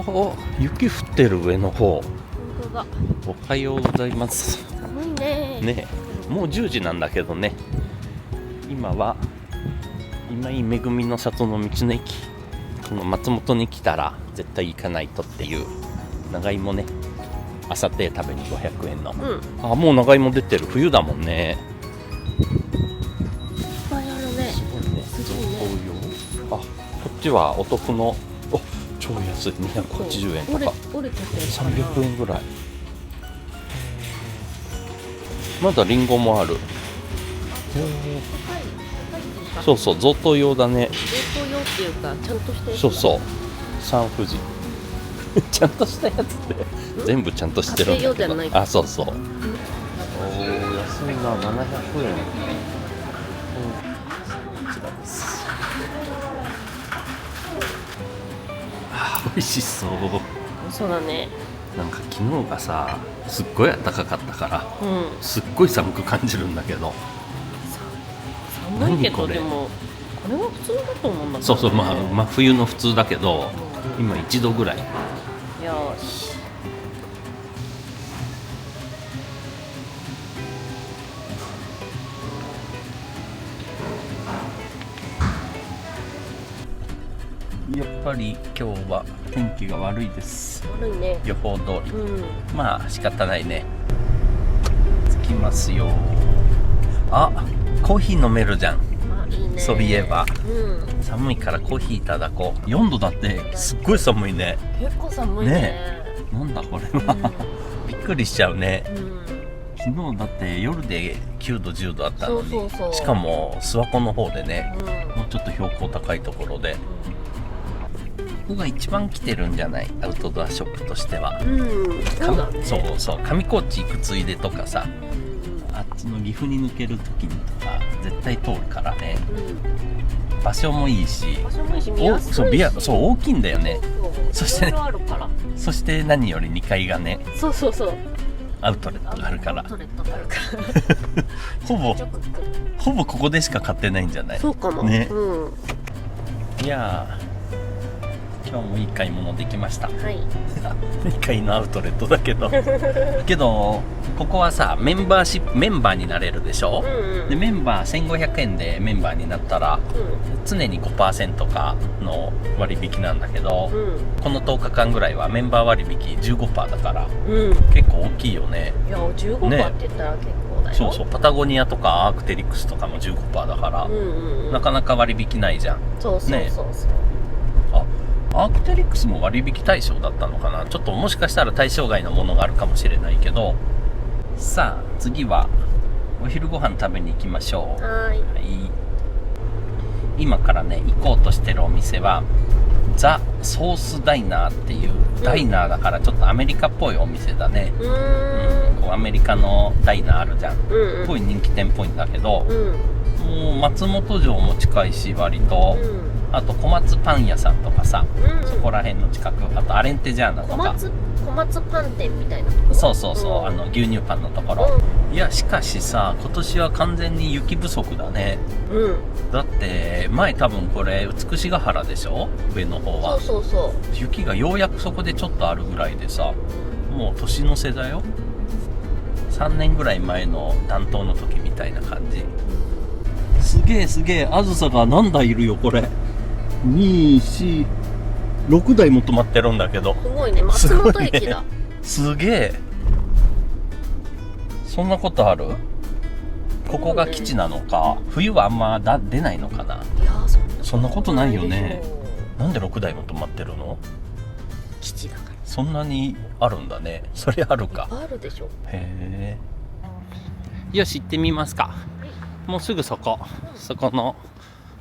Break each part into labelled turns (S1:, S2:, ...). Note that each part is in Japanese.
S1: お、雪降ってる上の方。
S2: 本当だ。
S1: おはようございます。
S2: 寒いね。
S1: ね、もう10時なんだけどね。今は今井めぐみの里の道の駅、この松本に来たら絶対行かないとっていう長芋ね、あさって食べに500円の、あ、もう長芋出てる。冬だもんね。
S2: いっぱいあるね。
S1: すごいね。
S2: すごいね。
S1: あ、こっちはお得の、お、超安い、280円とか
S2: 折れてて
S1: 300円ぐらい。まだリンゴもある。そうそう、贈答用だね。
S2: 贈答用っていうか、ちゃんとしたやつ。
S1: そうそう、サンフジちゃんとしたやつって全部ちゃんとしてるんだけど。
S2: 家庭用じゃない。
S1: あ、そうそう。おー、安いな、700円。こちらです。あ、美味しそう。
S2: そうだね。
S1: なんか昨日がさ、すっごい暖かかったから、
S2: うん。
S1: すっごい寒く感じるんだけど。
S2: 寒いけど、
S1: 何これ。
S2: でもこれは普通だと思うんだけど、ね。
S1: そうそう、まあ真冬の普通だけど、今1度ぐらい。
S2: よし。
S1: やっぱり今日は天気が悪いです。
S2: 悪いね。
S1: 予報通り。
S2: うん。
S1: まあ仕方ないね。着きますよ。あ、コーヒー飲めるじゃん。
S2: あ、いいね。
S1: そういえば、
S2: うん。
S1: 寒いからコーヒーいただこう。4度だって、すっごい寒いね。
S2: 結構寒いね。
S1: ねなんだこれは、びっくりしちゃうね。
S2: うん。
S1: 昨日だって夜で9度10度あったのに、
S2: そうそうそう。
S1: しかも諏訪湖の方でね、
S2: うん。
S1: もうちょっと標高高いところで、ここが一番来てるんじゃない、アウトドアショップとしては。
S2: うん。そうだね。
S1: そうそう、上高地行くついでとかさ、あっちの岐阜に抜ける時にとか絶対通るからね。
S2: うん。
S1: 場所もいいし、
S2: 場所もいいし、見やすいし。
S1: そう大きいんだよね。そしてね、
S2: あるから。
S1: そして何より2階がね、
S2: そうそうそう。
S1: アウトレットがあるから
S2: アウトレットがあるから
S1: ほぼここでしか買ってないんじゃない。
S2: そうかも
S1: ね。
S2: うん。
S1: いやー、今日もいい買い物できました。
S2: はい。
S1: 2階のアウトレットだけどけどここはさ、メンバーになれるでしょ、
S2: うんうん、
S1: でメンバー1500円でメンバーになったら、常に 5% かの割引なんだけど、この10日間ぐらいはメンバー割引 15% だから、結構大きいよね。
S2: いや 15% って言ったら結構だよ。
S1: そうそう、パタゴニアとかアークテリクスとかも 15% だから、なかなか割引ないじゃん。
S2: そうそうそうそう、
S1: アークテリクスも割引対象だったのかな。ちょっともしかしたら対象外のものがあるかもしれないけど。さあ次はお昼ご飯食べに行きましょう。はい、今からね行こうとしてるお店はザ・ソースダイナーっていう、ダイナーだからちょっとアメリカっぽいお店だね。こうアメリカのダイナーあるじゃん、すごい人気店っぽいんだけど、もう松本城も近いし割と、あと小松パン屋さんとかさ、そこら辺の近く、あとアレンテジャーナとか、
S2: 小松パン店みたいなところ。
S1: そうそうそう、牛乳パンのところ、いやしかしさ、今年は完全に雪不足だね。だって前多分これ美しが原でしょ、上の方は。そう雪がようやくそこでちょっとあるぐらいでさ、もう年の瀬だよ。3年ぐらい前の担当の時みたいな感じ。すげえすげえ、あずさが何台いるよこれ。2、4、6台も止まってるんだけど。
S2: すごいね、松本駅だ。
S1: すげえ。そんなことある？ここが基地なのか。冬はあんま出ないのかな。
S2: いや
S1: そんなことないよね。なんで6台も止まってるの？
S2: 基地だから。
S1: そんなにあるんだね。それあるか。
S2: あるでしょ。
S1: へえ。よし行ってみますか。もうすぐそこの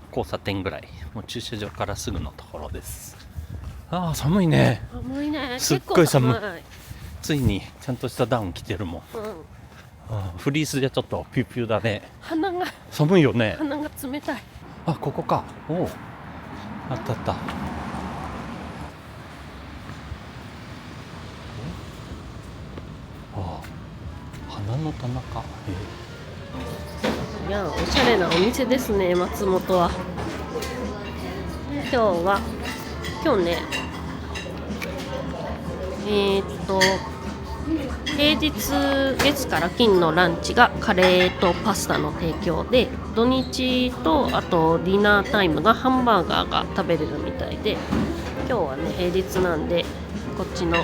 S1: 交差点ぐらい、もう駐車場からすぐのところです。ああ寒いね。
S2: 寒いね。
S1: すっごい寒い。ついにちゃんとしたダウン着てるもん。フリースでちょっとピューピューだね。
S2: 鼻が
S1: 寒いよね。
S2: 鼻が冷たい。
S1: あ、ここか。おお、あったあった。花の棚か。
S2: いや、おしゃれなお店ですね、松本は。今日ね、平日月から金のランチがカレーとパスタの提供で、土日とあとディナータイムがハンバーガーが食べれるみたいで、今日はね平日なんでこっちの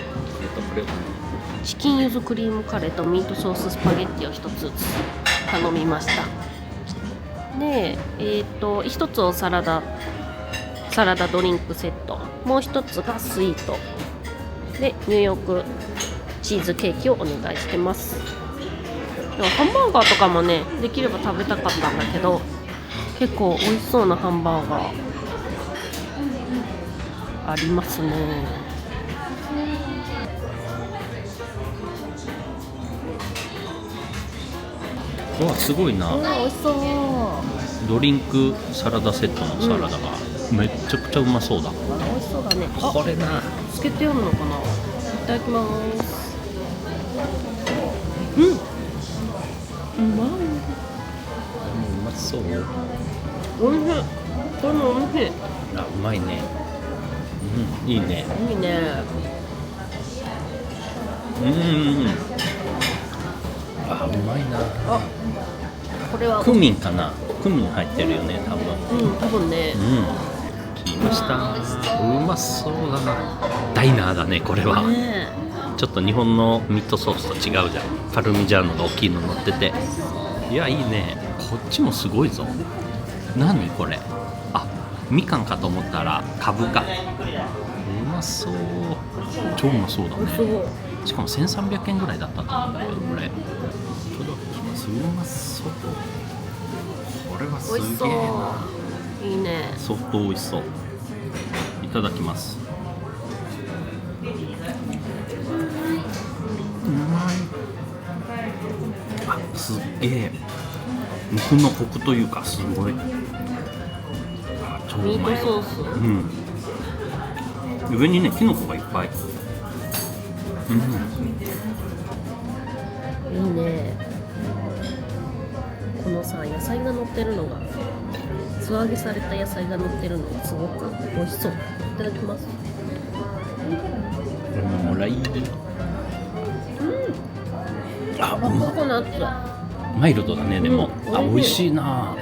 S2: チキン柚子クリームカレーとミートソーススパゲッティを1つずつ頼みました。で1つをサラダドリンクセット、もう1つがスイートでニューヨークチーズケーキをお願いしてます。でもハンバーガーとかもねできれば食べたかったんだけど、結構美味しそうなハンバーガーありますね。
S1: うわ、すごいな。
S2: 美味しそう。
S1: ドリンクサラダセットのサラダがめっちゃくちゃうまそうだ。
S2: 美味しそうだね。
S1: これな、
S2: つけてあるのかな。いただきます。うまい。
S1: うまそう。
S2: おいしい。これもおいしい。
S1: あ、うまいね。うん、いいね。
S2: いいね。
S1: あ、うまいな。
S2: あ、これは
S1: クミンかな。クミン入ってるよね、多分。
S2: 多分ね。
S1: 来ました。うまそうだな。ダイナーだね、これは。
S2: ね、
S1: ちょっと日本のミートソースと違うじゃん。パルミジャーノが大きいの乗ってて、いや、いいね。こっちもすごいぞ。何これ。あ、みかんかと思ったらかぶか。うまそう。超うまそうだね。しかも1300円ぐらいだったと思うんだけど、これいただきます。うまそう。これはすげえな。
S2: いいね。
S1: 相当美味しそう。いただきます。うまい。あ、すっげえ。肉のコクというか、すごい。超うまい。
S2: ミートソース。
S1: 上にね、キノコがいっぱい。
S2: いいね。このさ、野菜が乗ってるのが、素揚げされた野菜が乗ってるのがすごく美味しそう。いただきます。
S1: もらい。あ、
S2: ココナッツ。
S1: マイルドだね、でも。あ、美味しいな。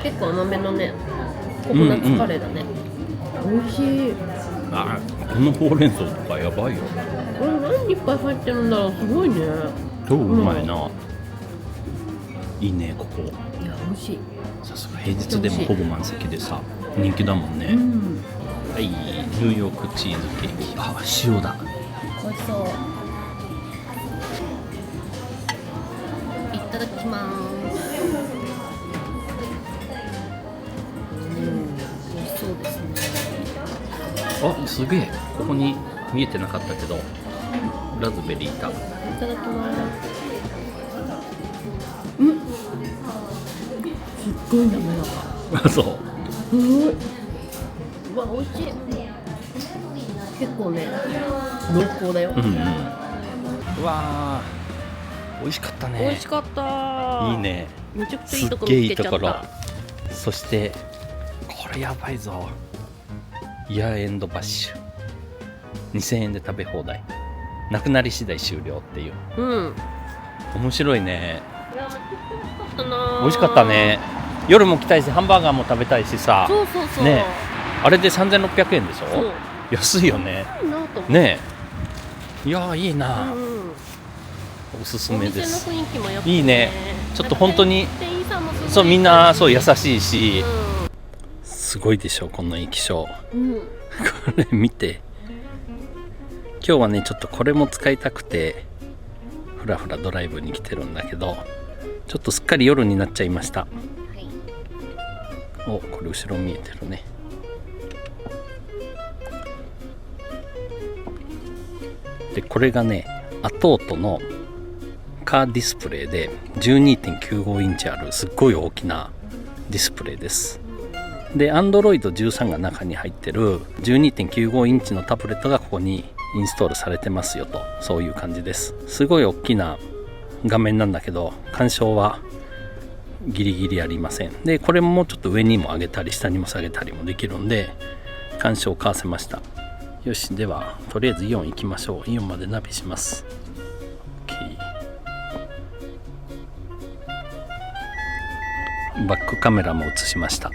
S2: 結構甘めのね、ココナッツカレーだね。美味しい。
S1: あ、このほうれん草とかやばいよ。
S2: これ何いっぱい入ってるんだろう。すごいね。
S1: 超うまいな。いいね、ここ。
S2: いや、美味しい。
S1: さすが平日でもほぼ満席でさ、人気だもんね。はい、ニューヨークチーズケーキ。あ、塩だ。
S2: 美味しそう。いただきます。美味しそうですね。
S1: あ、すげえ。ここに見えてなかったけど、ラズベリーいた。
S2: いただきます。すっごい滑らか。
S1: あ、そう。
S2: すごい。うわ、美味しい。結構ね、濃厚だよ。
S1: うわー、美味しかったね。
S2: 美味しかった。
S1: いいね。
S2: めちゃくちゃいいとこ
S1: すっげえい
S2: 見つけちゃっ
S1: いところ
S2: た。。
S1: そしてこれやばいぞ。イヤーエンドバッシュ。2000円で食べ放題。なくなり次第終了っていう。面白いね。
S2: いや、めちゃくちゃ美味しかったな。
S1: 美味しかったね。夜も来たいし、ハンバーガーも食べたいしさ。
S2: そうそうそう。
S1: ね、あれで3600円でしょ。
S2: そう。
S1: 安いよね。
S2: いいなと思って。
S1: ねえ。いやー、いいな、おすすめで
S2: お
S1: す。
S2: 店の雰囲気もやっぱね、
S1: いいね。ちょっと本当に
S2: 店員さんもすごい、
S1: そう、みんなそう優しいし、すごいでしょこの液晶。これ見て。今日はねちょっとこれも使いたくてふらふらドライブに来てるんだけど、ちょっとすっかり夜になっちゃいました。お、これ後ろ見えてるね。でこれがねアトートのカーディスプレイで 12.95 インチあるすっごい大きなディスプレイです。で Android 13が中に入ってる 12.95 インチのタブレットがここにインストールされてますよと、そういう感じです。すごい大きな画面なんだけど干渉はギリギリありません。でこれもちょっと上にも上げたり下にも下げたりもできるんで干渉をかわせました。よし、ではとりあえずイオン行きましょう。イオンまでナビします。 OK。 バックカメラも映しました。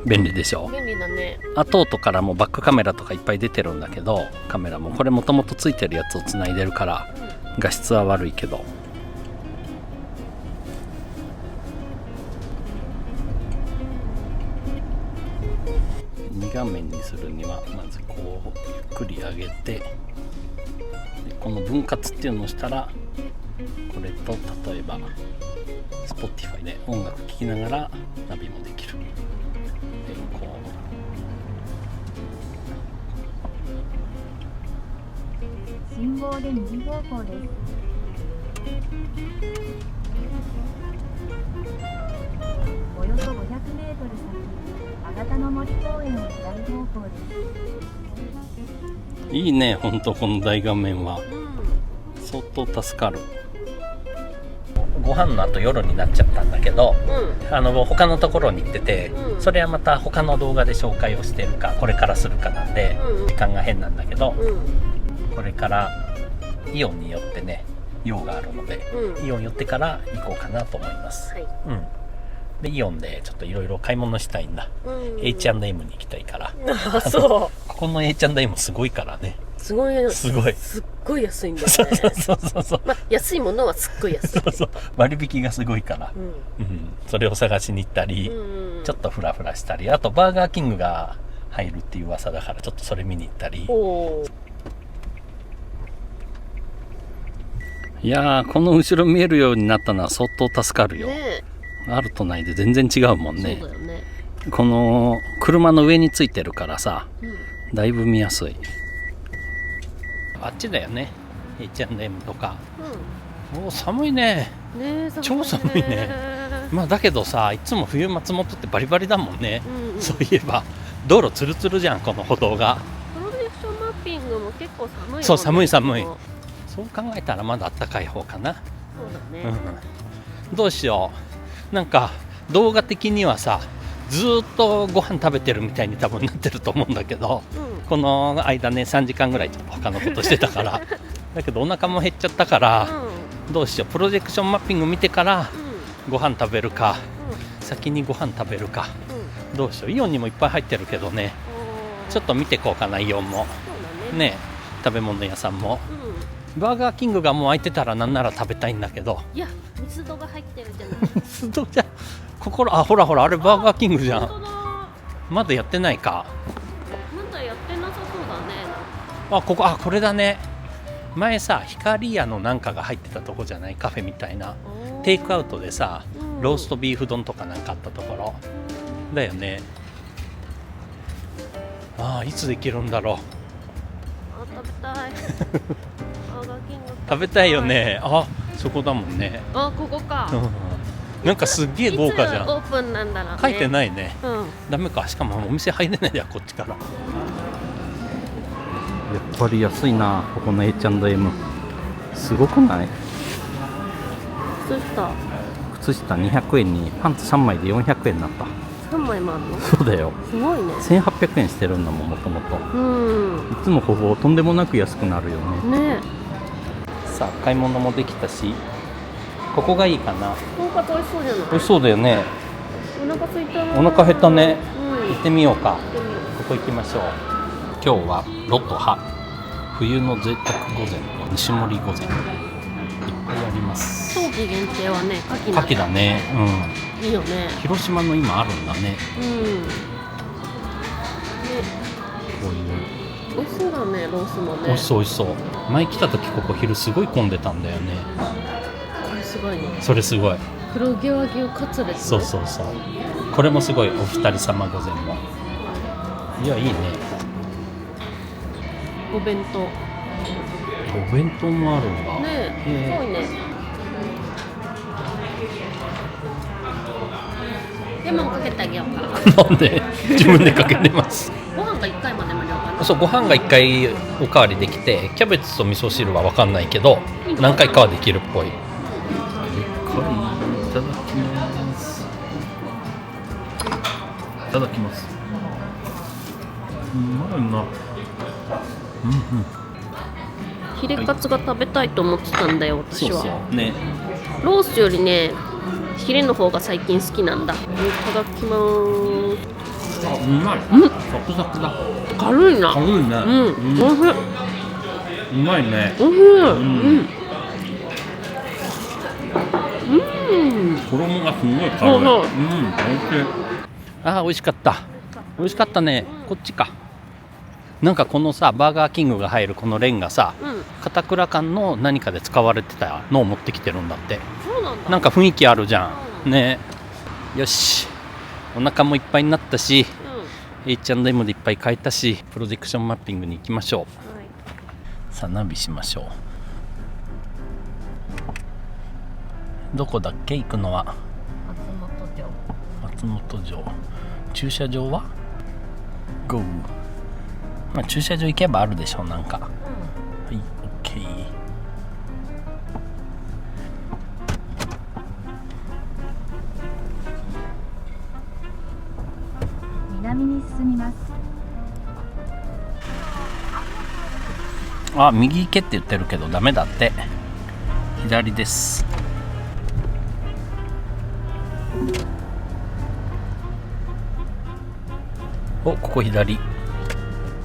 S1: 便利でしょ。
S2: 便利だね。
S1: 後からもバックカメラとかいっぱい出てるんだけど、カメラもこれもともとついてるやつをつないでるから画質は悪いけど、2画面にするにはまずこうゆっくり上げて、でこの分割っていうのをしたら、これと例えば Spotify で音楽聴きながらナビもできる。でこ
S3: う信号で右方向です。およそ500メートル先、あがたの森公園の左方向です。
S1: いいね、ほんとこの大画面は相当助かる。ご飯の後夜になっちゃったんだけど、他のところに行ってて、それはまた他の動画で紹介をしてるかこれからするかなんで、時間が変なんだけど、これからイオンによってね用があるので、イオン寄ってから行こうかなと思います。でイオンでちょっといろいろ買い物したいんだ。H&M に行きたいから。
S2: そう
S1: ここの H&M すごいからね。
S2: すごい
S1: すごい
S2: すっごい安いんだよね。
S1: そう
S2: まあ安いものはすっごい安い。
S1: 割引がすごいから、それを探しに行ったり、ちょっとフラフラしたり、あとバーガーキングが入るっていう噂だからちょっとそれ見に行ったり。いやー、この後ろ見えるようになったのは相当助かるよ、あるとないで全然違うもんね。
S2: そうだよね。
S1: この車の上についてるからさ、だいぶ見やすい。あっちだよね H&M とか。お寒いね。超寒いね。まあだけどさ、いつも冬松本ってバリバリだもんね。そういえば道路ツルツルじゃん、この歩道が。
S2: プロジェクションマッピングも結構寒いもんね。
S1: そう、寒い寒い。そう考えたらまだあったかい方かな。
S2: そうだね、
S1: どうしよう。なんか動画的にはさ、ずーっとご飯食べてるみたいに多分なってると思うんだけど、この間ね3時間ぐらいちょっと他のことしてたからだけどお腹も減っちゃったから、どうしよう。プロジェクションマッピング見てからご飯食べるか、先にご飯食べるか、どうしよう。イオンにもいっぱい入ってるけどね、ちょっと見てこうかな。イオンもね、食べ物屋さんも、バーガーキングがもう開いてたらなんなら食べたいんだけど。
S2: いや、ミスドが入ってるじゃない。
S1: ミスドじゃ心、あ、ほらほら、あれバーガーキングじゃん。まだやってないか。
S2: まだやってなさそうだね。
S1: あ、ここ、あ、これだね。前さ、光屋のなんかが入ってたとこじゃない、カフェみたいな。テイクアウトでさ、ローストビーフ丼とかなんかあったところだよね。ああ、いつできるんだろう。
S2: 食べたい。
S1: 食べたいよね。あ、そこだもんね。
S2: あ、ここか。
S1: なんかすっげえ豪華じゃん。
S2: いつオープンなんだろうね。
S1: 書いてないね。ダメか。しかもお店入れないや、こっちから。やっぱり安いな、ここの H&M。すごくない？靴下200円にパンツ3枚で400円になった。
S2: 3枚もあるの？
S1: そうだよ。
S2: すごいね。
S1: 1800円してるんだもん、もともと。いつもほぼとんでもなく安くなるよね。さあ、買い物もできたし、ここがいいかな。
S2: とんかつ美味しそうじゃない？
S1: 美味しそうだよね。
S2: お腹空いたな。
S1: お腹減ったね。行ってみようか。ここ行きましょう。今日はロトハ冬の贅沢御膳と西盛御膳いっぱいあります。
S2: 冬季限定はね、牡
S1: 蠣だね。
S2: いいよね。
S1: 広島の今あるんだね。こういう
S2: 美味しそうだね、ロースもね。
S1: 美味しそう美味しそう。前来た時ここ昼すごい混んでたんだよね。
S2: これすごいね。
S1: それすごい。
S2: 黒毛和牛カツレツ。
S1: そうそうそう。これもすごい。お二人様御膳も。いや、いいね。
S2: お弁当。
S1: お弁当もあるんだ。
S2: ねえ、すごいね。レモンかけてあげようか。
S1: なんで自分でかけてます。
S2: ご飯が1回まで無料かな。
S1: そう、ご飯が1回おかわりできて、キャベツと味噌汁は分かんないけど何回かはできるっぽい。いただきます。いただきます。うまいな。うんうん。
S2: ヒレカツが食べたいと思ってたんだよ、私は。
S1: そうね。
S2: ロースよりね、ヒレの方が最近好きなんだ。いただきまーす。
S1: あ、うまい。
S2: うん、
S1: サクサクだ。
S2: 軽いな。
S1: 軽いね。
S2: うん、
S1: うん
S2: おいしい。
S1: うまいね。
S2: おいしい。うん。
S1: 衣がすごい軽い。
S2: そうそう。
S1: 美味しい。あー、美味しかった。美味しかったね。こっちか。なんかこのさ、バーガーキングが入るこのレンがさ、片倉館の何かで使われてたのを持ってきてるんだって。
S2: そうなんだ。
S1: なんか雰囲気あるじゃん。ね。よし。お腹もいっぱいになったし、H&M でいっぱい買えたし、プロジェクションマッピングに行きましょう。
S2: はい、
S1: さあナビしましょう。どこだっけ行くのは。松本城。駐車場は GO。 まあ駐車場行けばあるでしょう。なんか、はい、OK。
S3: 南に進みます。
S1: あ、右行けって言ってるけどダメだって。左です。お、ここ左。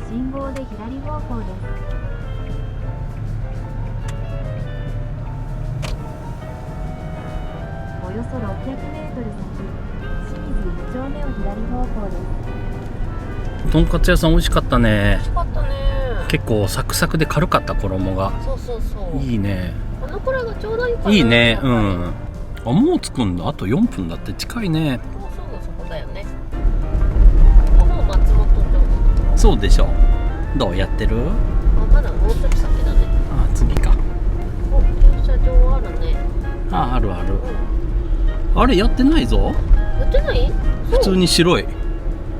S3: 信号で左方向です。およそ600メートル先、清水1丁目を左方向です。
S1: とんかつ屋さん美味しかったね。
S2: 美味しかったね。
S1: 結構サクサクで軽かった、衣が。
S2: そうそうそう。
S1: いいね。
S2: このくらいがちょうどいいかな。
S1: いいね。うん。あ、もう着くんだ。あと4分だって。近いね。
S2: もうすぐそこだよね。もう松本城。
S1: そうでしょ。どうやってる？
S2: あ、まだもうちょっと先だね。
S1: あ、次か。
S2: お、駐車場あるね。
S1: あ、あるある。あれやってないぞ。
S2: やってない？
S1: 普通に白い。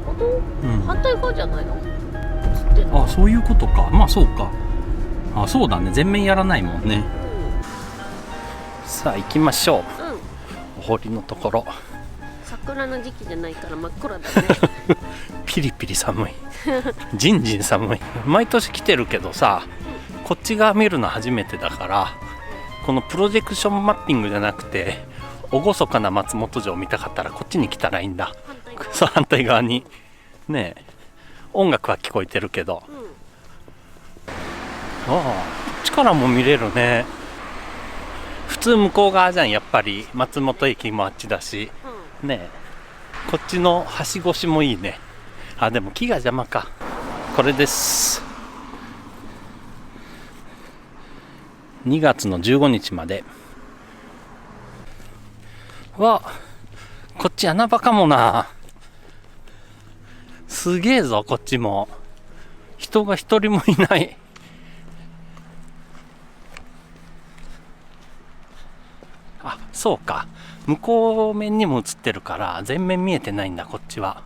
S2: 本当？
S1: うん。
S2: 反対側じゃないの？映ってんの？
S1: あ、そういうことか。まあそうか。あ、そうだね。全面やらないもんね。さあ行きましょう。お堀のところ。
S2: 桜の時期じゃないから真っ暗だね。
S1: ピリピリ寒い。じんじん寒い。毎年来てるけどさ、こっち側見るの初めてだから、このプロジェクションマッピングじゃなくて厳かな松本城を見たかったらこっちに来たらいいんだ。そう、反対側にねえ、音楽は聞こえてるけど、ああ、こっちからも見れるね。普通向こう側じゃん、やっぱり松本駅もあっちだし、ねえ、こっちの橋越しもいいね。あ、でも木が邪魔か。これです。2月の15日まで。わ、こっち穴場かもな。すげえぞ、こっちも。人が一人もいない。あ、そうか。向こう面にも映ってるから全面見えてないんだ、こっちは。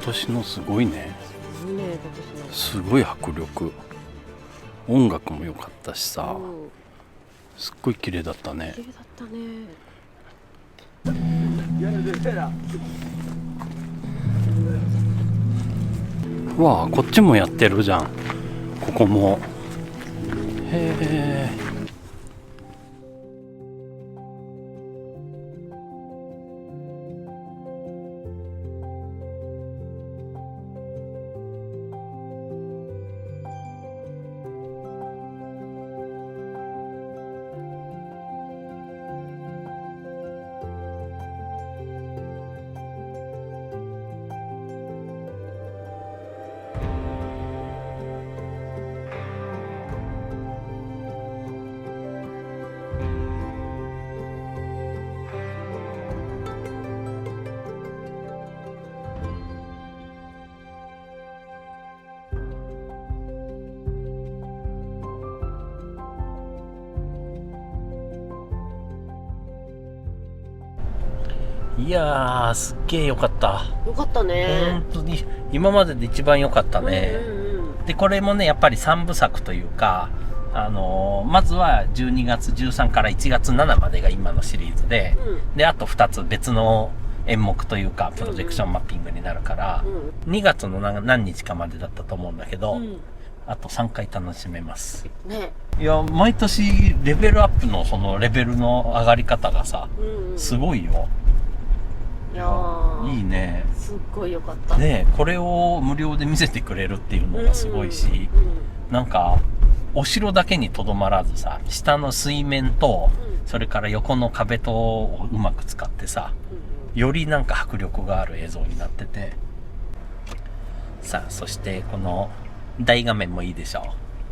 S1: 今年のすごいね。すごい迫力。音楽も良かったしさ、すっごい綺麗だったね。
S2: 綺麗だったね。
S1: うわあ、こっちもやってるじゃん。ここも。へえ。いやー、すっげーよかった。
S2: よかったね。
S1: 本当に今までで一番良かったね。でこれもねやっぱり3部作というか、まずは12月13から1月7までが今のシリーズで、であと2つ別の演目というかプロジェクションマッピングになるから、2月の何日かまでだったと思うんだけど、あと3回楽しめますね。いや毎年レベルアップのそのレベルの上がり方がさ、すごいよ。
S2: いやー
S1: いいね。
S2: すっごいよかった。
S1: ねこれを無料で見せてくれるっていうのがすごいし、なんかお城だけにとどまらずさ、下の水面と、それから横の壁とをうまく使ってさ、よりなんか迫力がある映像になってて、さあそしてこの大画面もいいでしょ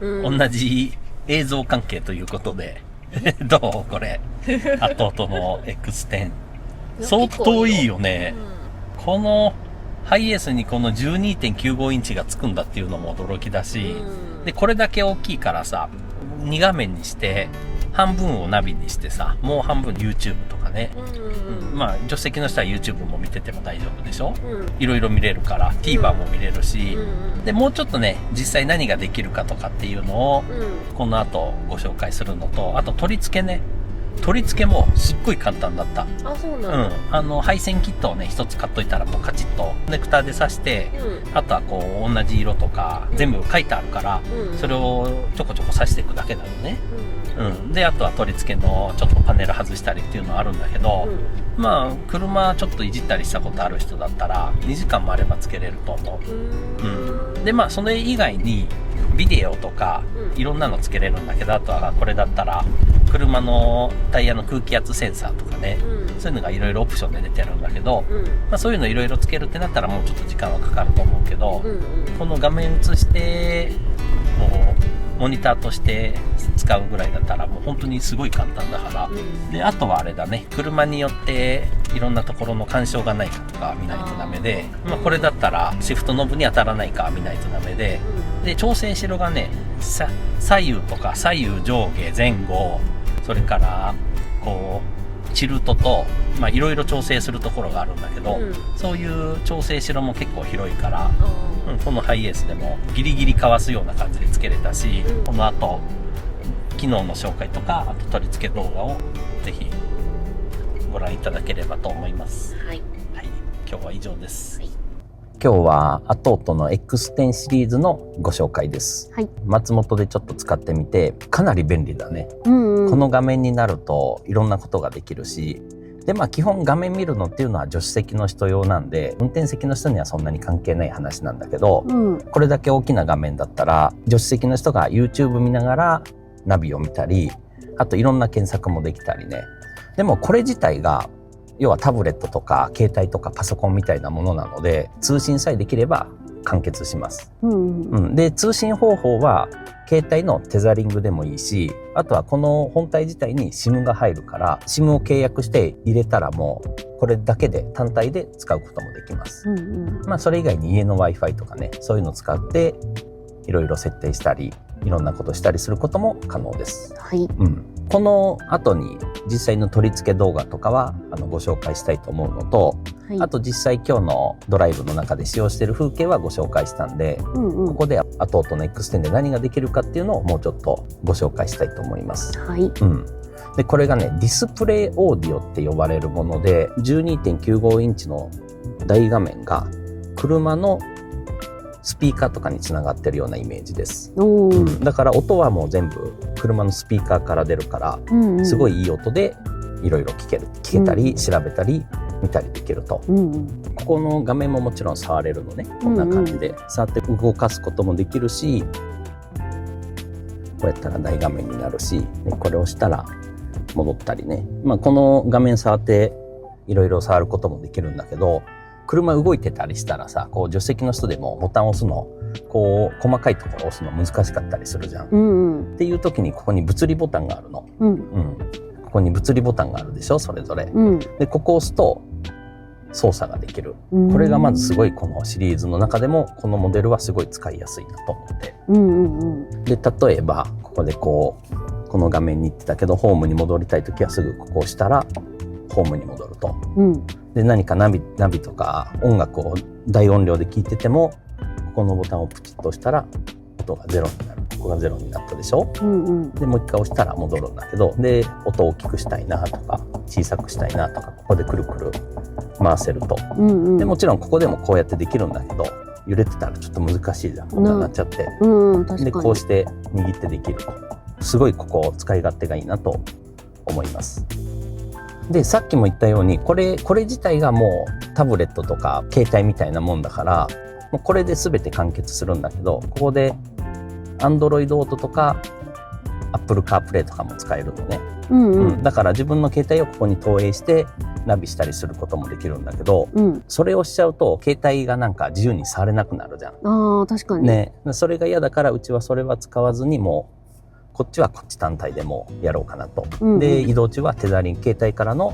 S1: う、同じ映像関係ということでどうこれ弟の X10 相当いいよね。このハイエースにこの 12.95 インチがつくんだっていうのも驚きだし、でこれだけ大きいからさ、2画面にして半分をナビにしてさ、もう半分 YouTube とかね、まあ助手席の人は YouTube も見てても大丈夫でしょ、いろいろ見れるから TVer も見れるし、でもうちょっとね実際何ができるかとかっていうのをこの後ご紹介するのと、あと取り付けね、取り付けもすっごい簡単だった。
S2: あ、そうなんだ。
S1: 配線キットをね一つ買っといたらもうカチッとネクターで刺して、あとはこう同じ色とか全部書いてあるから、それをちょこちょこ刺していくだけなのね。であとは取り付けのちょっとパネル外したりっていうのはあるんだけど、まあ車ちょっといじったりしたことある人だったら2時間もあればつけれると思う。でまあそれ以外にビデオとかいろんなのつけれるんだけど、あとはこれだったら車のタイヤの空気圧センサーとかね、そういうのがいろいろオプションで出てるんだけど、まあ、そういうのいろいろつけるってなったらもうちょっと時間はかかると思うけど、この画面映してこうモニターとして使うぐらいだったらもう本当にすごい簡単だから、であとはあれだね、車によっていろんなところの干渉がないかとか見ないとダメで、まあ、これだったらシフトノブに当たらないか見ないとダメで、で調整しろがね、左右とか左右上下前後、それからこうチルトとまあいろいろ調整するところがあるんだけど、そういう調整しろも結構広いから、このハイエースでもギリギリかわすような感じでつけれたし、この後機能の紹介とかあと取り付け動画をぜひご覧いただければと思います。はい、今日は以上です。今日は弟の X10 シリーズのご紹介です。松本でちょっと使ってみてかなり便利だね。この画面になるといろんなことができるし、でまあ基本画面見るのっていうのは助手席の人用なんで、運転席の人にはそんなに関係ない話なんだけど、これだけ大きな画面だったら助手席の人が YouTube 見ながらナビを見たり、あといろんな検索もできたりね。でもこれ自体が要はタブレットとか携帯とかパソコンみたいなものなので、通信さえできれば完結します。で通信方法は携帯のテザリングでもいいし、あとはこの本体自体に SIM が入るから SIM を契約して入れたらもうこれだけで単体で使うこともできます。まあそれ以外に家の Wi-Fi とかね、そういうのを使っていろいろ設定したりいろんなことしたりすることも可能です。この後に実際の取り付け動画とかはご紹介したいと思うのと、あと実際今日のドライブの中で使用している風景はご紹介したんで、ここで弟の X10 で何ができるかっていうのをもうちょっとご紹介したいと思います。でこれがねディスプレイオーディオって呼ばれるもので、 12.95 インチの大画面が車のスピーカーとかにつながってるようなイメージです。
S2: おー、
S1: だから音はもう全部車のスピーカーから出るから
S2: うんうん、
S1: すごいいい音でいろいろ聞けたり調べたり見たりできると。
S2: うんうん、
S1: ここの画面ももちろん触れるのね。こんな感じで触って動かすこともできるし、こうやったら大画面になるし、でこれを押したら戻ったりね。まあこの画面触っていろいろ触ることもできるんだけど、車動いてたりしたらさ、こう助手席の人でもボタンを押すの、こう細かいところを押すの難しかったりするじゃん。
S2: うんうん、
S1: っていう時にここに物理ボタンがあるの。
S2: うん
S1: ここに物理ボタンがあるでしょ、それぞれ。
S2: うん、
S1: で、ここを押すと操作ができる。
S2: うん、
S1: これがまずすごいこのシリーズの中でもこのモデルはすごい使いやすいなと思って。
S2: うんうんうん、
S1: で、例えばここでこの画面に行ってたけどホームに戻りたい時はすぐここを押したらホームに戻ると。
S2: うん、
S1: で、何かナビとか音楽を大音量で聴いててもここのボタンをプチッと押したら音がゼロになる。ここがゼロになったでしょ。
S2: うんうん、
S1: でもう一回押したら戻るんだけど、で音を大きくしたいなとか小さくしたいなとかここでくるくる回せると。
S2: うんうん、
S1: でもちろんここでもこうやってできるんだけど、揺れてたらちょっと難しいじゃん、こんなになっちゃって。
S2: うんうん、確かに。
S1: でこうして握ってできると、すごいここ使い勝手がいいなと思います。でさっきも言ったようにこれ自体がもうタブレットとか携帯みたいなもんだから、もうこれで全て完結するんだけど、ここで Android Auto とか Apple CarPlay とかも使えるのね。
S2: うんうん、
S1: だから自分の携帯をここに投影してナビしたりすることもできるんだけど、
S2: うん、
S1: それをしちゃうと携帯がなんか自由に触れなくなるじゃん。
S2: ああ、確かに。
S1: ね、それが嫌だからうちはそれは使わずにもうこっちはこっち単体でもやろうかなと。
S2: うんうん、
S1: で移動中はテザリング、携帯からの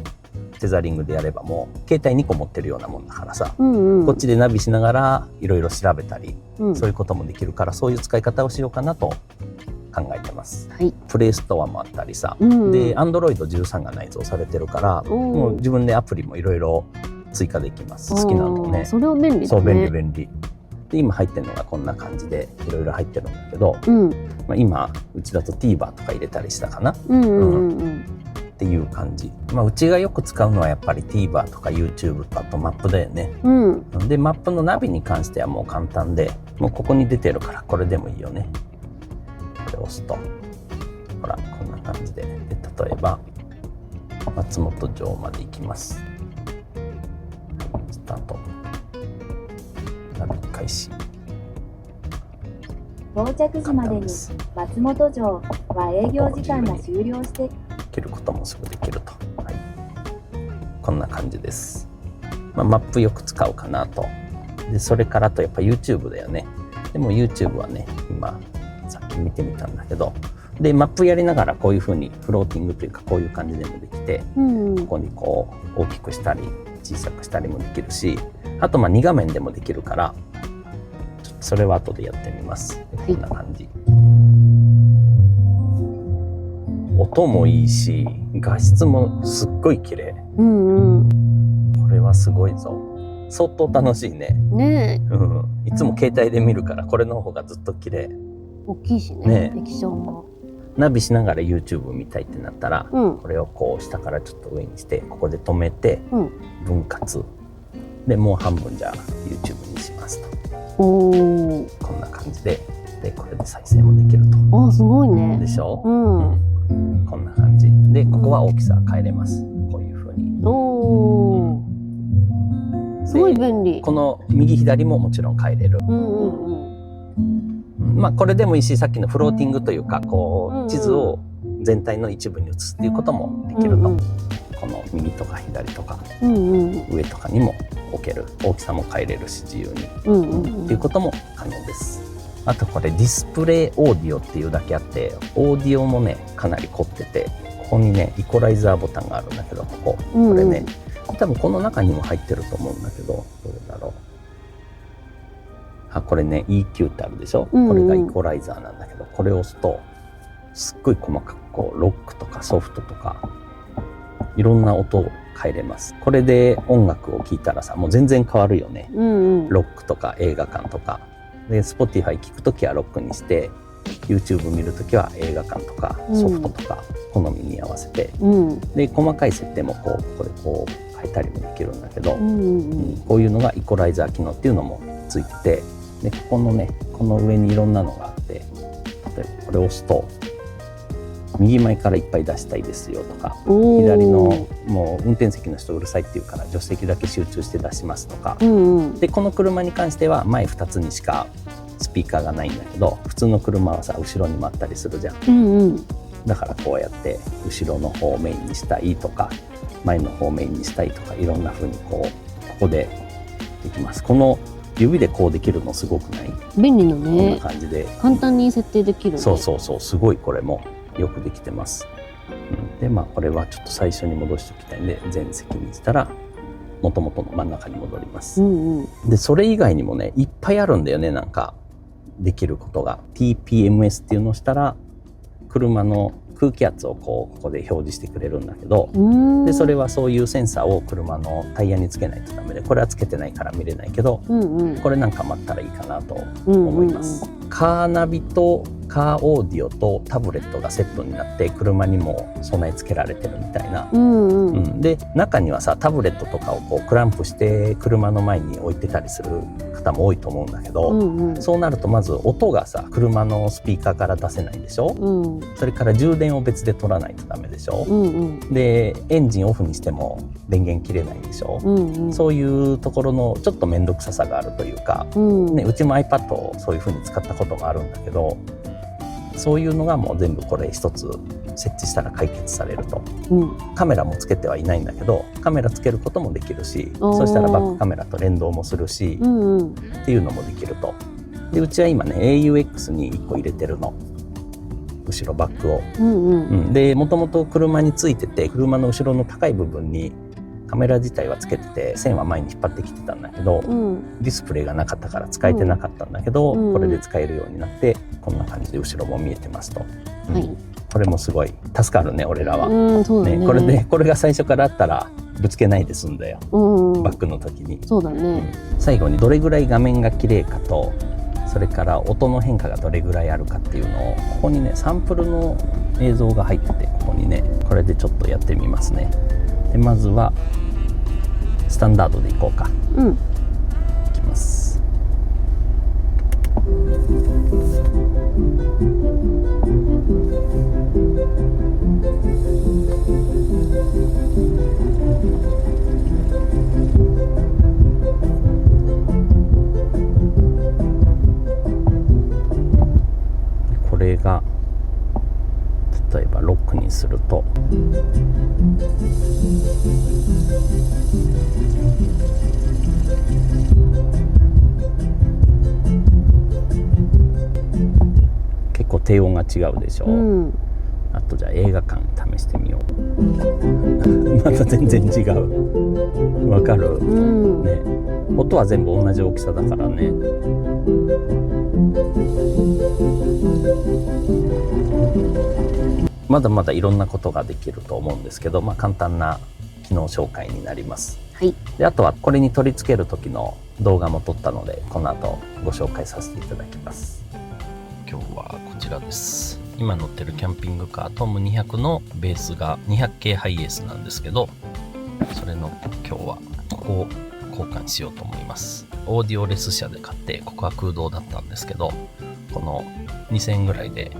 S1: テザリングでやればもう携帯2個持ってるようなもんだからさ、
S2: うんうん、
S1: こっちでナビしながらいろいろ調べたり、
S2: うん、
S1: そういうこともできるから、そういう使い方をしようかなと考えてます。
S2: はい、
S1: プレイストアもあったりさ、
S2: うんうん、
S1: で Android13 が内蔵されてるからもう自分でアプリもいろいろ追加できます。好きなのね。
S2: それは便利だね。
S1: そう、便利。で今入ってるのがこんな感じでいろいろ入ってるんだけど、
S2: うん、
S1: まあ、今うちだと TVer とか入れたりしたかな、
S2: うんうんうんうん、
S1: っていう感じ。まあ、うちがよく使うのはやっぱり TVer とか YouTube とあとマップだよね。
S2: うん、
S1: でマップのナビに関してはもう簡単で、もうここに出てるからこれでもいいよね。これ押すとほらこんな感じで、例えば松本城まで行きます。スタート。ナビ開始。
S3: 到着時までに松本城は営業時間が終了して
S1: 切ることもすぐできると、はい、こんな感じです。まあ、マップよく使うかなと。でそれからとやっぱ YouTube だよね。でも YouTube はね今さっき見てみたんだけど、でマップやりながらこういう風にフローティングというかこういう感じでもできて、
S2: うんうん、
S1: ここにこう大きくしたり小さくしたりもできるし、あとまあ2画面でもできるからちょっとそれは後でやってみます。こんな感じ。音もいいし画質もすっごい綺麗。
S2: うんうん、
S1: これはすごいぞ。相当楽しいね。
S2: ねえ、
S1: うん、いつも携帯で見るからこれの方がずっと綺麗。
S2: 大きいしね、
S1: ねえ、
S2: 液晶も。
S1: ナビしながら YouTube 見たいってなったら、
S2: うん、
S1: これをこう下からちょっと上にしてここで止めて、
S2: うん、
S1: 分割でもう半分じゃあ YouTube にしますと。
S2: おー、
S1: こんな感じで、でこれで再生もできると。
S2: あ、すごいね。
S1: でしょ、
S2: うん、
S1: こんな感じで、ここは大きさ変えれます。こういう風に。
S2: おー、すごい便利。
S1: この右左ももちろん変えれる。
S2: うんうんうん、
S1: まあこれでもいいし、さっきのフローティングというかこ
S2: うんうん
S1: う地図を全体の一部に移すっていうこともできると、
S2: うんうん、
S1: この右とか左とか
S2: うんうん、
S1: 上とかにも置ける。大きさも変えれるし自由に、
S2: うんうんうん、
S1: っていうことも可能です。あとこれディスプレイオーディオっていうだけあって、オーディオもねかなり凝ってて、ここにねイコライザーボタンがあるんだけど、これね、多分この中にも入ってると思うんだけど、どれだろう。あ、これね EQ ってあるでしょ、これがイコライザーなんだけど、これを押すとすっごい細かくこうロックとかソフトとかいろんな音を変えれます。これで音楽を聴いたらさ、もう全然変わるよね、
S2: うんうん、
S1: ロックとか映画館とかで、 Spotify 聴くときはロックにして、 YouTube 見るときは映画館とかソフトとか好みに合わせて、
S2: うん、
S1: で細かい設定もここでこう変えたりもできるんだけど、
S2: うんうんうん、
S1: こういうのがイコライザー機能っていうのもついてて、でここのねこの上にいろんなのがあって、例えばこれを押すと右前からいっぱい出したいですよとか、左のもう運転席の人うるさいっていうから助手席だけ集中して出しますとか、でこの車に関しては前2つにしかスピーカーがないんだけど、普通の車はさ後ろにもあったりするじゃん、だからこうやって後ろの方をメインにしたいとか前の方をメインにしたいとか、いろんな風にここでできます。この指でこうできるのすごくない？
S2: 便利の
S1: こん
S2: ね。
S1: な感じで
S2: 簡単に設定できるね。
S1: そうそうそう、すごいこれもよくできてます。でまあこれはちょっと最初に戻しておきたいんで、全席にしたら元々の真ん中に戻ります。でそれ以外にもねいっぱいあるんだよね。なんかできることが TPMS っていうのをしたら車の空気圧をここで表示してくれるんだけど、でそれはそういうセンサーを車のタイヤにつけないとダメで、これはつけてないから見れないけど、これなんか待ったらいいかなと思います。カーナビとカーオーディオとタブレットがセットになって車にも備え付けられてるみたいな、で中にはさタブレットとかをこうクランプして車の前に置いてたりする方も多いと思うんだけど、そうなるとまず音がさ車のスピーカーから出せないでしょ、それから充電を別で取らないとダメでしょ、でエンジンオフにしても電源切れないでしょ、そういうところのちょっと面倒くささがあるというか、うちも iPad をそういう風に使ったことがあるんだけど、そういうのがもう全部これ一つ設置したら解決されると、カメラもつけてはいないんだけどカメラつけることもできるし、そしたらバックカメラと連動もするし、っていうのもできると。でうちは今ね AUX に1個入れてるの、後ろバックを、でもともと車についてて車の後ろの高い部分にカメラ自体はつけてて線は前に引っ張ってきてたんだけど、ディスプレイがなかったから使えてなかったんだけど、これで使えるようになってこんな感じで後ろも見えてますと、これもすごい助かるね俺らは、これでこれが最初からあったらぶつけないで済んだよ、バックの時に。
S2: そうだね、
S1: 最後にどれぐらい画面が綺麗かと、それから音の変化がどれぐらいあるかっていうのをここにねサンプルの映像が入ってて、ここにねこれでちょっとやってみますね。でまずはスタンダードでいこうか。いきます。これが例えばロックにすると結構低音が違うでしょ、あとじゃあ映画館試してみようまた全然違う、わかる、ね、音は全部同じ大きさだからね。まだまだいろんなことができると思うんですけど、簡単な機能紹介になります。であとはこれに取り付ける時の動画も撮ったのでこの後ご紹介させていただきます。今日はこちらです。今乗ってるキャンピングカートム200のベースが200系ハイエースなんですけど、それの今日はここを交換しようと思います。オーディオレス社で買って、ここは空洞だったんですけど、この2000円ぐらいで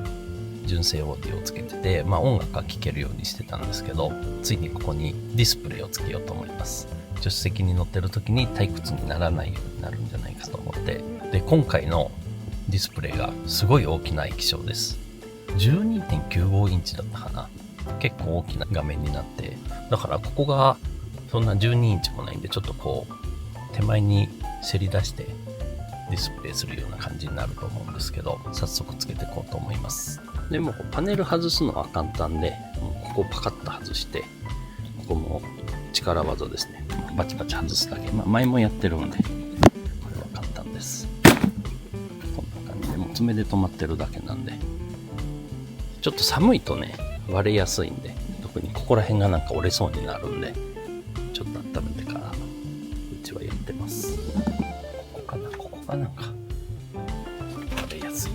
S1: 純正オーディオをつけてて、音楽が聴けるようにしてたんですけど、ついにここにディスプレイをつけようと思います。助手席に乗ってる時に退屈にならないようになるんじゃないかと思って、で今回のディスプレイがすごい大きな液晶です。 12.95 インチだったかな。結構大きな画面になって、だからここがそんな12インチもないんで、ちょっとこう手前にせり出してディスプレイするような感じになると思うんですけど、早速つけていこうと思います。でもパネル外すのは簡単で、ここをパカッと外して、ここも力技ですね。バチバチ外すだけ。前もやってるんで、これは簡単です。こんな感じで、もう爪で止まってるだけなんで、ちょっと寒いとね、割れやすいんで、特にここら辺がなんか折れそうになるんで、ちょっと温めてから、うちはやってます。ここかなんか、割れやすい。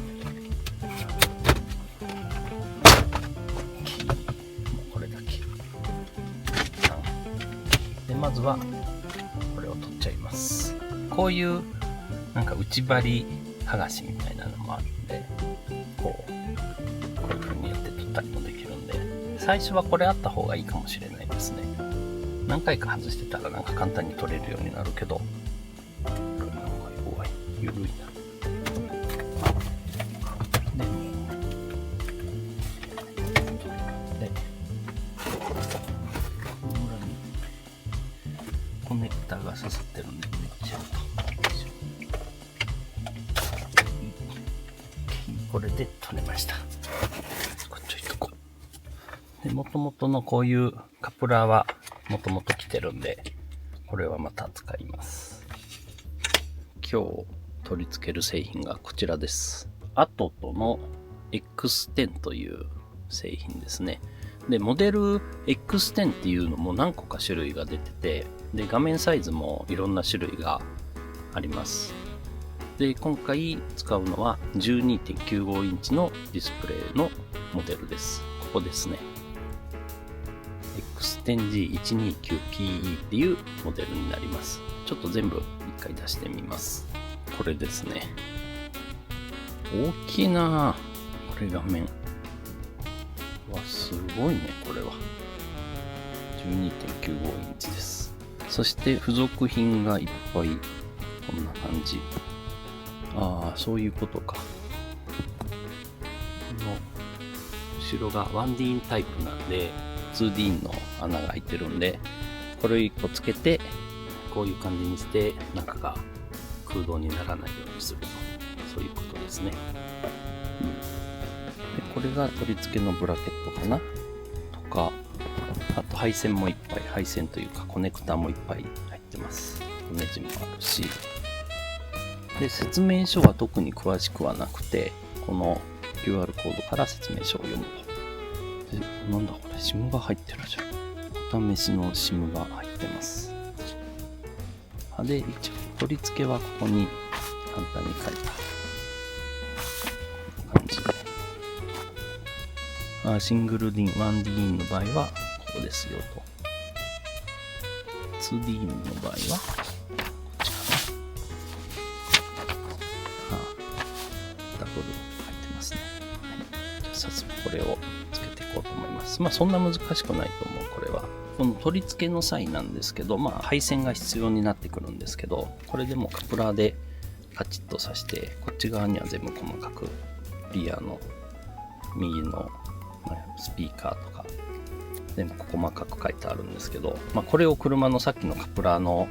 S1: これだけ。で、まずは、これを取っちゃいます。こういう、なんか内張り剥がしみたいなのもあるんで、こういう風にやって取ったりもできるんで、最初はこれあった方がいいかもしれないですね。何回か外してたらなんか簡単に取れるようになるけど、ゆるいな。で、この裏にコネクタが刺さってるんで、めっちゃこれで取れました。こっち置いとこう。で、元々のこういうカプラーはもともと来てるんで、これはまた使います。今日取り付ける製品がこちらです。アトトの X10 という製品ですね。で、モデル X10 っていうのも何個か種類が出てて、で、画面サイズもいろんな種類があります。で、今回使うのは 12.95 インチのディスプレイのモデルです。ここですね。X10G129PE っていうモデルになります。ちょっと全部一回出してみます。これですね。大きいなぁ。これ画面。うわ、すごいね、これは。12.95 インチです。そして付属品がいっぱい。こんな感じ。ああ、そういうことか。この後ろが 1D タイプなんで、2D の穴が開いてるんで、これを1個つけて、こういう感じにして、中が空洞にならないようにすると。そういうことですね。で、これが取り付けのブラケットかなとか、あと配線もいっぱい、配線というかコネクタもいっぱい入ってます。ネジもあるし。で、説明書は特に詳しくはなくて、この QR コードから説明書を読むと。で、なんだこれ、SIM が入ってるじゃん。お試しの SIM が入ってます。で、一応取り付けはここに簡単に書いた感じで。シングルDIN、1D インの場合はここですよと。2D インの場合はこっちかな。ダブル入ってますね。はい、じゃあ早速これをつけていこうと思います。まあそんな難しくないと思う、これは。この取り付けの際なんですけど、まあ配線が必要になってくるんですけど、これでもカプラーでカチッと刺して、こっち側には全部細かく、リアの右のスピーカーとか、全部細かく書いてあるんですけど、まあこれを車のさっきのカプラーの、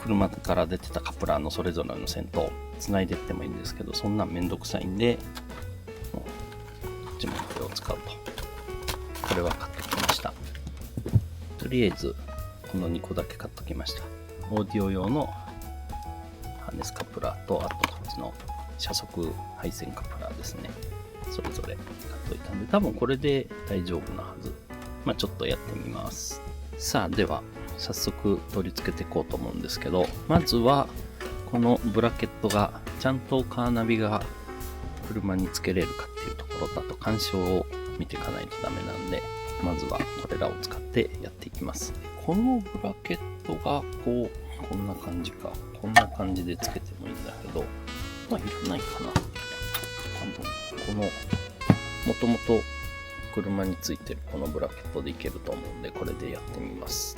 S1: 車から出てたカプラーのそれぞれの線と繋いでいってもいいんですけど、そんなんめんどくさいんで、もうこっちもこれを使うと。これは買ってきました。とりあえず、この2個だけ買っときました。オーディオ用のハーネスカプラーと、あとこっちの車速配線カプラーですね。それぞれ買っといたんで、多分これで大丈夫なはず。まあちょっとやってみます。さあ、では、早速取り付けていこうと思うんですけど、まずは、このブラケットが、ちゃんとカーナビが車につけれるかっていうところだと、干渉を見ていかないとダメなんで、まずはこれらを使ってやっていきます。このブラケットがこんな感じか。こんな感じでつけてもいいんだけど、まあいらないかな。多分、この、もともと車についてるこのブラケットでいけると思うんで、これでやってみます。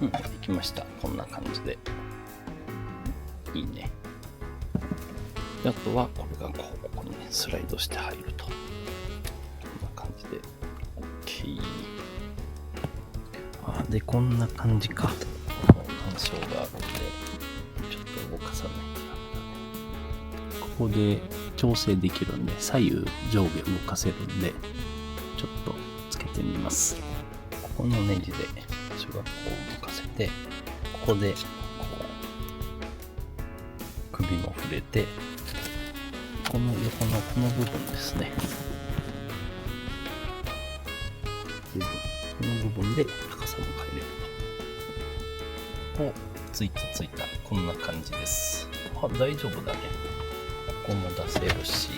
S1: できました。こんな感じで。いいね。であとは、これがここにね、スライドして入ると。こんな感じで。で、こんな感じか。干渉があるんで、ちょっと動かさないと。ここで調整できるんで、左右上下動かせるんで、ちょっとつけてみます。ここのネジで、私はこう動かせて、ここで、首も触れて、この横のこの部分ですね。この部分で高さも変えれると。ついた。こんな感じです。あ、大丈夫だね。ここも出せるし。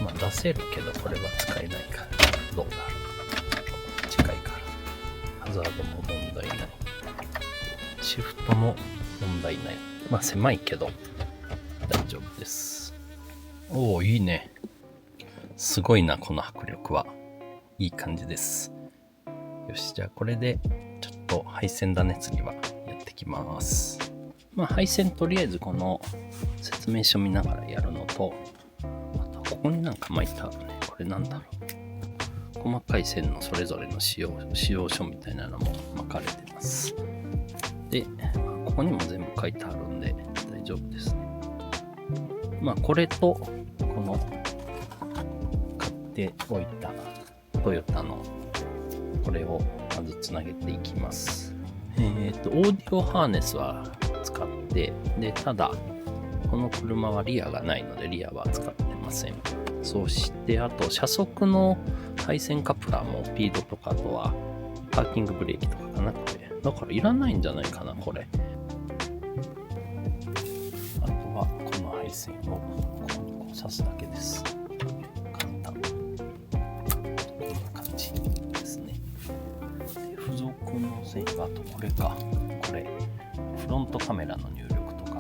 S1: まあ出せるけど、これは使えないから。どうだろう。近いから。ハザードも問題ない。シフトも問題ない。まあ狭いけど、丈夫です。おお、いいね。すごいな、この迫力は。いい感じです。よし、じゃあこれで、ちょっと配線だね、次は。やってきます。まあ、配線とりあえずこの説明書見ながらやるのと、あとここになんか巻いてあるね。これなんだろう。細かい線のそれぞれの使用書みたいなのも巻かれてます。で、ここにも全部書いてあるんで大丈夫ですね。まあこれと、この買っておいたトヨタのこれをまずつなげていきます。オーディオハーネスは使って、で、ただ、この車はリアがないのでリアは使ってません。そして、あと、車速の配線カプラーもピードとか、あとはパーキングブレーキとかかな、これ。だからいらないんじゃないかな、これ。あとは、この配線をここにこう刺すだけです。簡単。こんな感じですね。で、付属の線が、あとこれか。これ。フロントカメラの入力とか。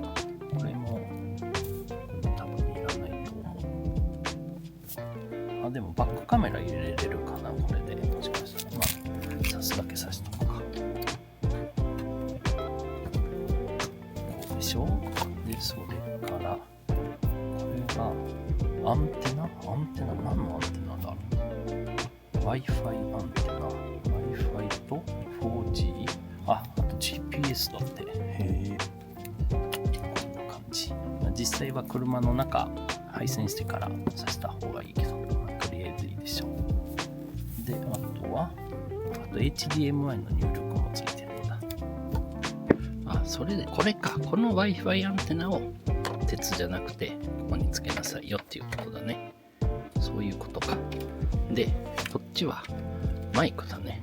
S1: これも、多分いらないと思う。あ、でもバックカメラ入れれるかな、これで。もしかしたら。まあ、刺すだけ刺しとこうか。こうでしょ？で、それから、これが、アンテナ、何のアンテナだろう。Wi-Fi アンテナ。Wi-Fi と 4G。あと GPS だって。へぇ。こんな感じ。実際は車の中、配線してから挿した方がいいけど、とりあえずいいでしょう。で、あと HDMI の入力もついてるんだ。あ、それで、これか。この Wi-Fi アンテナを鉄じゃなくて、ここにつけなさいよっていうことだね。そういうことか。で、こっちはマイクだね。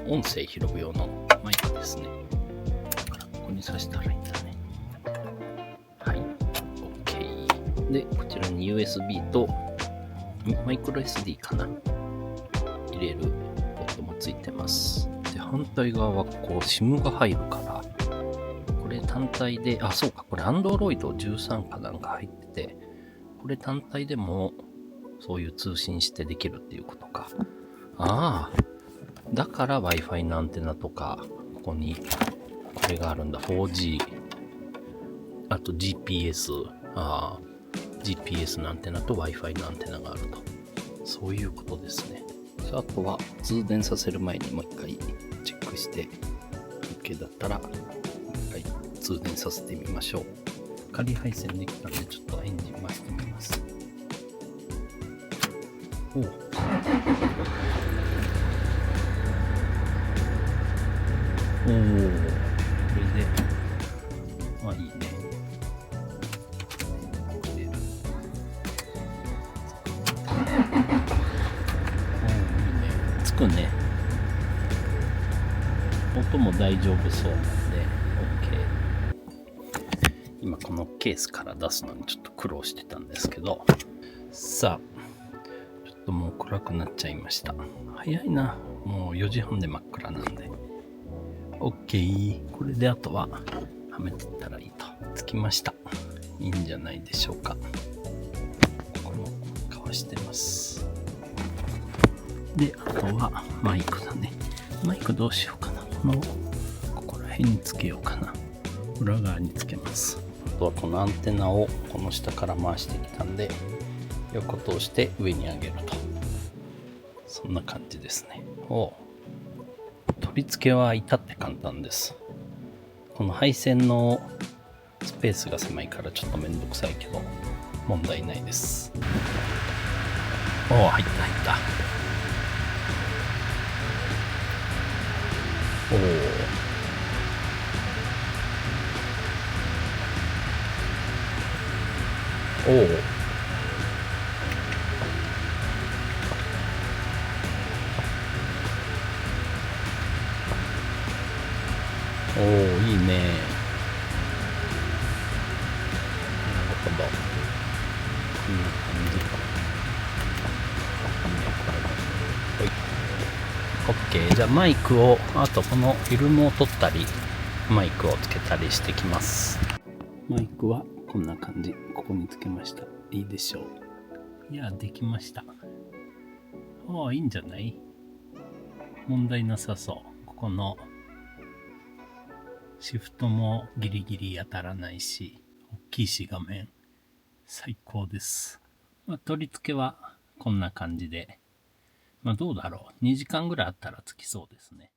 S1: 音声拾う用のマイクですね。だからここに挿したらいいんだね。はい。OK。で、こちらに USB とマイクロ SD かな。入れるポットもついてます。で、反対側はこう SIM が入るから、これ単体で、あ、そうか、これ Android 13かなんか入ってて、これ単体でもそういう通信してできるっていうことか。ああ。だから Wi-Fi のアンテナとか、ここにこれがあるんだ。4G、あと GPS、GPS のアンテナと Wi-Fi のアンテナがあると。そういうことですね。あとは通電させる前にもう一回チェックして、OK だったら、もう一回通電させてみましょう。仮配線できたんで、ちょっとエンジン回してみます。おう。おー、これで、まあいいね。おー、いいね。つくね。音も大丈夫そうなんで、OK。今このケースから出すのにちょっと苦労してたんですけど、さあ、ちょっともう暗くなっちゃいました。早いな。もう4時半で真っ暗なんで。OK。これであとははめていったらいいと。つきました。いいんじゃないでしょうか。これもかわしてます。で、あとはマイクだね。マイクどうしようかな。ここら辺につけようかな。裏側につけます。あとはこのアンテナをこの下から回してきたんで、横通して上に上げると。そんな感じですね。取り付けは至って簡単です。この配線のスペースが狭いからちょっとめんどくさいけど問題ないです。入った入った。いいね。なるほど。こんな感じか。OK。じゃあマイクを、あとこのフィルムを取ったり、マイクをつけたりしてきます。マイクはここんな感じ。ここにつけました。いいでしょう。いや、できました。ああ、いいんじゃない？問題なさそう。ここのシフトもギリギリ当たらないし、大きいし画面。最高です。取り付けはこんな感じで。どうだろう。2時間ぐらいあったらつきそうですね。